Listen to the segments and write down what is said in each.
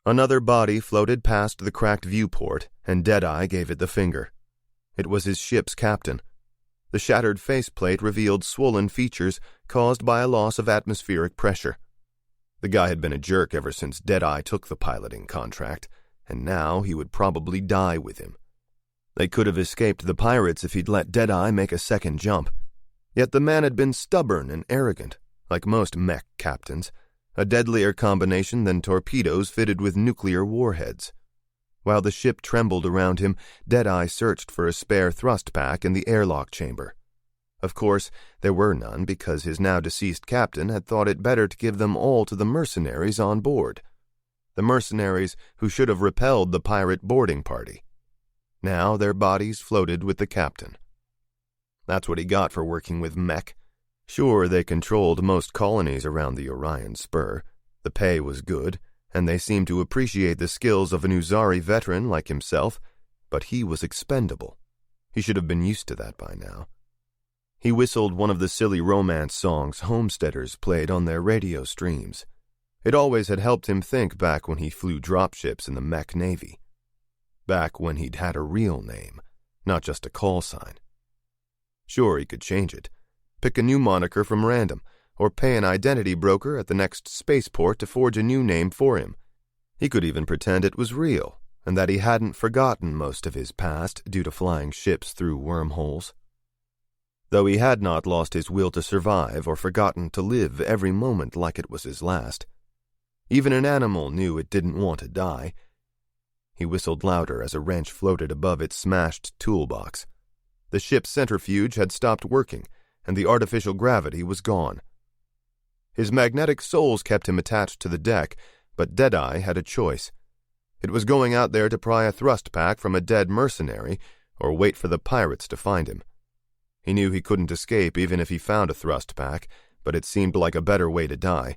Another body floated past the cracked viewport, and Deadeye gave it the finger. It was his ship's captain. The shattered faceplate revealed swollen features caused by a loss of atmospheric pressure. The guy had been a jerk ever since Deadeye took the piloting contract, and now he would probably die with him. They could have escaped the pirates if he'd let Deadeye make a second jump. Yet the man had been stubborn and arrogant, like most mech captains, a deadlier combination than torpedoes fitted with nuclear warheads. While the ship trembled around him, Deadeye searched for a spare thrust pack in the airlock chamber. Of course, there were none because his now-deceased captain had thought it better to give them all to the mercenaries on board. The mercenaries who should have repelled the pirate boarding party. Now their bodies floated with the captain. That's what he got for working with mech. Sure, they controlled most colonies around the Orion Spur. The pay was good, and they seemed to appreciate the skills of an Uzari veteran like himself, but he was expendable. He should have been used to that by now. He whistled one of the silly romance songs homesteaders played on their radio streams. It always had helped him think back when he flew dropships in the mech navy. Back when he'd had a real name, not just a call sign. Sure, he could change it. Pick a new moniker from random, or pay an identity broker at the next spaceport to forge a new name for him. He could even pretend it was real, and that he hadn't forgotten most of his past due to flying ships through wormholes. Though he had not lost his will to survive or forgotten to live every moment like it was his last. Even an animal knew it didn't want to die. He whistled louder as a wrench floated above its smashed toolbox. The ship's centrifuge had stopped working, and the artificial gravity was gone. His magnetic soles kept him attached to the deck, but Deadeye had a choice. It was going out there to pry a thrust pack from a dead mercenary, or wait for the pirates to find him. He knew he couldn't escape even if he found a thrust pack, but it seemed like a better way to die.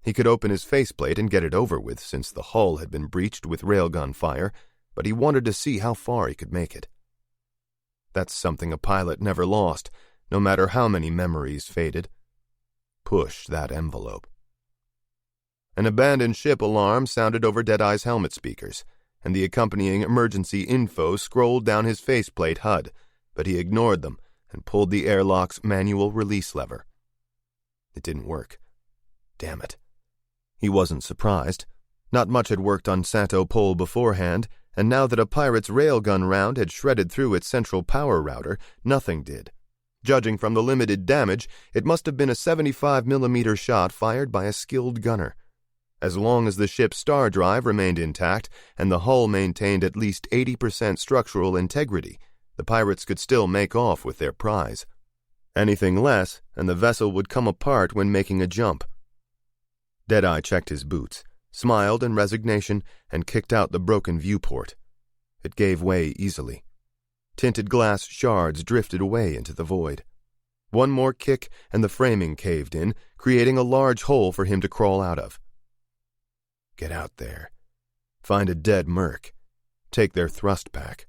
He could open his faceplate and get it over with since the hull had been breached with railgun fire, but he wanted to see how far he could make it. That's something a pilot never lost, no matter how many memories faded. Push that envelope. An abandoned ship alarm sounded over Deadeye's helmet speakers, and the accompanying emergency info scrolled down his faceplate HUD, but he ignored them and pulled the airlock's manual release lever. It didn't work. Damn it. He wasn't surprised. Not much had worked on Santo Pole beforehand, and now that a pirate's railgun round had shredded through its central power router, nothing did. Judging from the limited damage, it must have been a 75mm shot fired by a skilled gunner. As long as the ship's star drive remained intact and the hull maintained at least 80% structural integrity, the pirates could still make off with their prize. Anything less, and the vessel would come apart when making a jump. Deadeye checked his boots, smiled in resignation, and kicked out the broken viewport. It gave way easily. Tinted glass shards drifted away into the void. One more kick, and the framing caved in, creating a large hole for him to crawl out of. Get out there. Find a dead merc. Take their thrust pack.